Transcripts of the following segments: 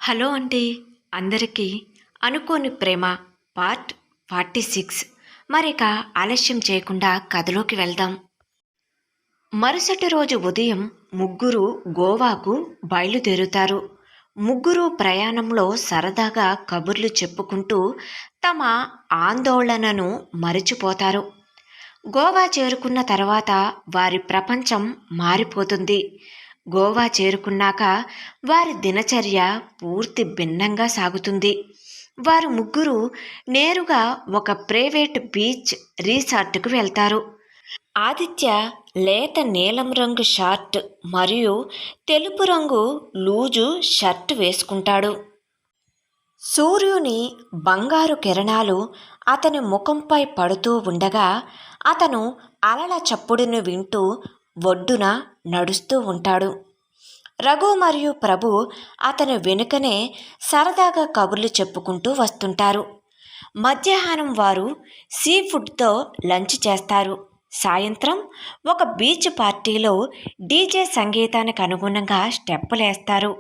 Hello అండి. అందరికీ అనుకోని ప్రేమ పార్ట్ 46. మరిక ఆలస్యం చేయకుండా కథలోకి వెళ్దాం. మరుసటి రోజు ఉదయం ముగ్గురు గోవాకు బయలుదేరుతారు. ముగ్గురు ప్రయాణంలో సరదాగా కబుర్లు చెప్పుకుంటూ తమ ఆందోళనను మరిచిపోతారు. గోవా చేరుకున్న తర్వాత వారి ప్రపంచం మారిపోతుంది. గోవా చేరుకున్నాక వారి దినచర్య పూర్తి భిన్నంగా సాగుతుంది. వారు ముగ్గురు నేరుగా ఒక ప్రైవేట్ బీచ్ రిసార్ట్కు వెళ్తారు. ఆదిత్య లేత నీలం రంగు షార్ట్ మరియు తెలుపు రంగు లూజు షర్ట్ వేసుకుంటాడు. సూర్యుని బంగారు కిరణాలు అతని ముఖంపై పడుతూ ఉండగా అతను అలల చప్పుడును వింటూ ఒడ్డున నడుస్తూ ఉంటాడు. రఘు మరియు ప్రభు అతని వెనుకనే సరదాగా కబుర్లు చెప్పుకుంటూ వస్తుంటారు. మధ్యాహ్నం వారు సీ ఫుడ్తో లంచ్ చేస్తారు. సాయంత్రం ఒక బీచ్ పార్టీలో డీజే సంగీతానికి అనుగుణంగా స్టెప్పులేస్తారు.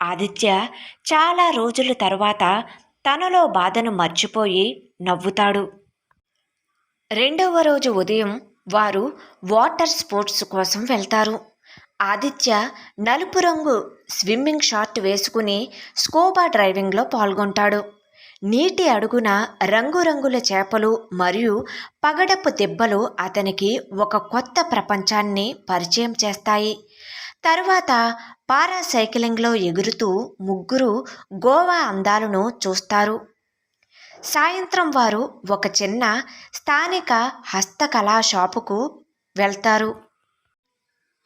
ఆదిత్య చాలా రోజుల తర్వాత తనలో బాధను మర్చిపోయి నవ్వుతాడు. రెండవ రోజు ఉదయం వారు వాటర్ స్పోర్ట్స్ కోసం వెళ్తారు. ఆదిత్య నలుపు రంగు స్విమ్మింగ్ షార్ట్ వేసుకుని స్కూబా డ్రైవింగ్లో పాల్గొంటాడు. నీటి అడుగున రంగురంగుల చేపలు మరియు పగడపు దెబ్బలు అతనికి ఒక కొత్త ప్రపంచాన్ని పరిచయం చేస్తాయి. తరువాత పారాసైక్లింగ్లో ఎగురుతూ ముగ్గురు గోవా అందాలను చూస్తారు. సాయంత్రం వారు ఒక చిన్న స్థానిక హస్తకళా షాపుకు వెళ్తారు.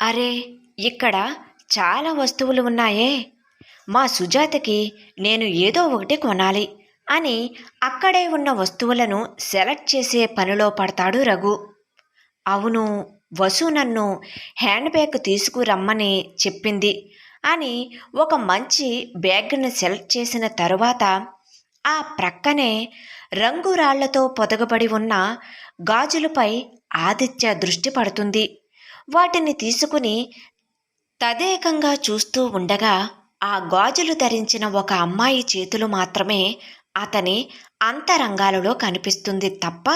అరే, ఇక్కడ చాలా వస్తువులు ఉన్నాయే, మా సుజాతకి నేను ఏదో ఒకటి కొనాలి అని అక్కడే ఉన్న వస్తువులను సెలెక్ట్ చేసే పనిలో పడతాడు రఘు. అవును, వసు నన్ను హ్యాండ్ బ్యాగ్ తీసుకురమ్మని చెప్పింది అని ఒక మంచి బ్యాగ్ను సెలెక్ట్ చేసిన తరువాత ఆ ప్రక్కనే రంగురాళ్లతో పొదగబడి ఉన్న గాజులపై ఆదిత్య దృష్టి పడుతుంది. వాటిని తీసుకుని తదేకంగా చూస్తూ ఉండగా ఆ గాజులు ధరించిన ఒక అమ్మాయి చేతులు మాత్రమే అతని అంతరంగాలలో కనిపిస్తుంది తప్ప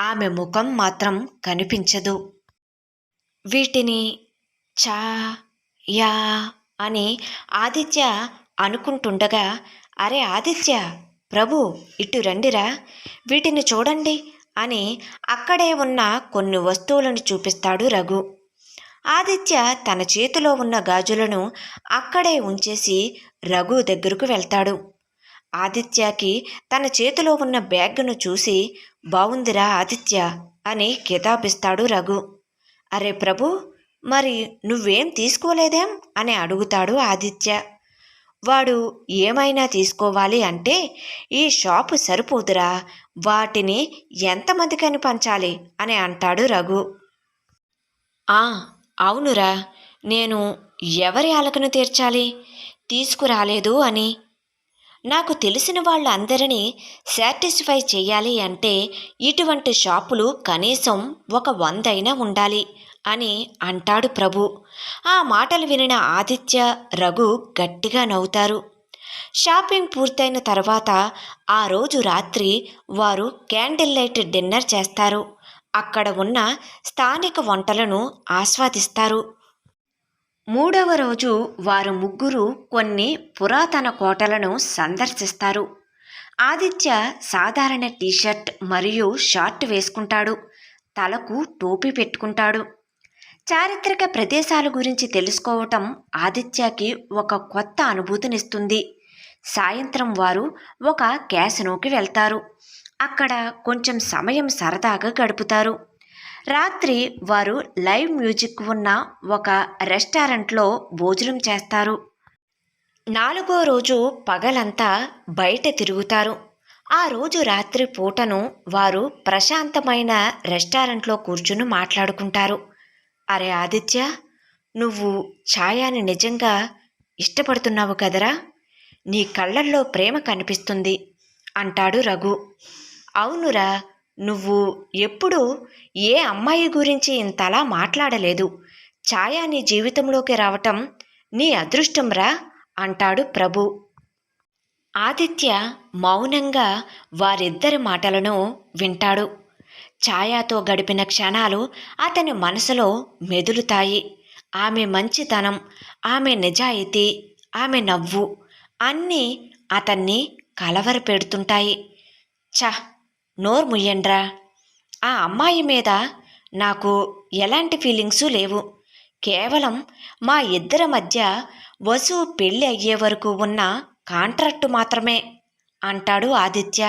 ఆమె ముఖం మాత్రం కనిపించదు. వీటిని చా యా అని ఆదిత్య అనుకుంటుండగా, అరే ఆదిత్య, ప్రభు ఇటు రండిరా, వీటిని చూడండి అని అక్కడే ఉన్న కొన్ని వస్తువులను చూపిస్తాడు రఘు. ఆదిత్య తన చేతిలో ఉన్న గాజులను అక్కడే ఉంచేసి రఘు దగ్గరకు వెళ్తాడు. ఆదిత్యకి తన చేతిలో ఉన్న బ్యాగ్ను చూసి, బావుందిరా ఆదిత్య అని కితాబిస్తాడు రఘు. అరే ప్రభు, మరి నువ్వేం తీసుకోలేదేం అని అడుగుతాడు ఆదిత్య. వాడు ఏమైనా తీసుకోవాలి అంటే ఈ షాపు సరిపోదురా, వాటిని ఎంతమందికని పంచాలి అని అంటాడు రఘు. అవునురా, నేను ఎవరి అలకను తీర్చాలి, తీసుకురాలేదు అని. నాకు తెలిసిన వాళ్ళందరినీ సాటిస్ఫై చేయాలి అంటే ఇటువంటి షాపులు కనీసం 100 ఉండాలి అని అంటాడు ప్రభు. ఆ మాటలు వినిన ఆదిత్య, రఘు గట్టిగా నవ్వుతారు. షాపింగ్ పూర్తయిన తర్వాత ఆ రోజు రాత్రి వారు క్యాండిల్ లైట్ డిన్నర్ చేస్తారు. అక్కడ ఉన్న స్థానిక వంటలను ఆస్వాదిస్తారు. మూడవ రోజు వారు ముగ్గురు కొన్ని పురాతన కోటలను సందర్శిస్తారు. ఆదిత్య సాధారణ టీషర్ట్ మరియు షార్ట్ వేసుకుంటాడు. తలకు టోపీ పెట్టుకుంటాడు. చారిత్రక ప్రదేశాల గురించి తెలుసుకోవటం ఆదిత్యకి ఒక కొత్త అనుభూతినిస్తుంది. సాయంత్రం వారు ఒక క్యాసినోకి వెళ్తారు. అక్కడ కొంచెం సమయం సరదాగా గడుపుతారు. రాత్రి వారు లైవ్ మ్యూజిక్ ఉన్న ఒక రెస్టారెంట్లో భోజనం చేస్తారు. 4వ రోజు పగలంతా బయట తిరుగుతారు. ఆ రోజు రాత్రి పూటను వారు ప్రశాంతమైన రెస్టారెంట్లో కూర్చుని మాట్లాడుకుంటారు. అరే ఆదిత్య, నువ్వు ఛాయాని నిజంగా ఇష్టపడుతున్నావు కదరా, నీ కళ్ళల్లో ప్రేమ కనిపిస్తుంది అంటాడు రఘు. అవునురా, నువ్వు ఎప్పుడూ ఏ అమ్మాయి గురించి ఇంతలా మాట్లాడలేదు. ఛాయా నీ జీవితంలోకి రావటం నీ అదృష్టంరా అంటాడు ప్రభు. ఆదిత్య మౌనంగా వారిద్దరి మాటలను వింటాడు. ఛాయాతో గడిపిన క్షణాలు అతని మనసులో మెదులుతాయి. ఆమె మంచితనం, ఆమె నిజాయితీ, ఆమె నవ్వు అన్నీ అతన్ని కలవరపెడుతుంటాయి. ఛ! నోరు ముయ్యండ్రా. ఆ అమ్మాయి మీద నాకు ఎలాంటి ఫీలింగ్సు లేవు. కేవలం మా ఇద్దరి మధ్య వసు పెళ్ళి అయ్యే వరకు ఉన్న కాంట్రాక్టు మాత్రమే అంటాడు ఆదిత్య.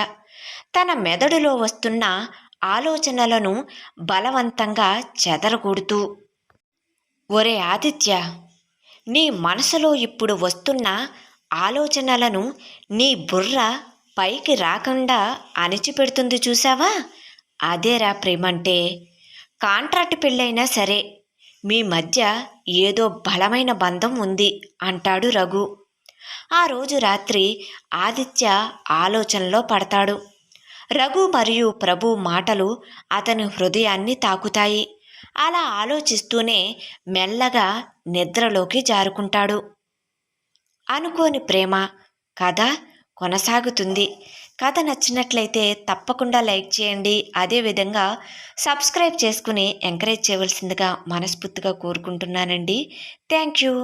తన మెదడులో వస్తున్న ఆలోచనలను బలవంతంగా చెదరగొడుతూ. ఒరే ఆదిత్య, నీ మనసులో ఇప్పుడు వస్తున్న ఆలోచనలను నీ బుర్ర పైకి రాకుండా అణిచిపెడుతుంది చూసావా? అదేరా ప్రేమంటే. కాంట్రాక్ట్ పెళ్ళైనా సరే మీ మధ్య ఏదో బలమైన బంధం ఉంది అంటాడు రఘు. ఆ రోజు రాత్రి ఆదిత్య ఆలోచనలో పడతాడు. రఘు మరియు ప్రభు మాటలు అతని హృదయాన్ని తాకుతాయి. అలా ఆలోచిస్తూనే మెల్లగా నిద్రలోకి జారుకుంటాడు. అనుకోని ప్రేమ కథ కొనసాగుతుంది. కథ నచ్చినట్లయితే తప్పకుండా లైక్ చేయండి. అదేవిధంగా సబ్స్క్రైబ్ చేసుకుని ఎంకరేజ్ చేయవలసిందిగా మనస్ఫూర్తిగా కోరుకుంటున్నానండి. Thank you.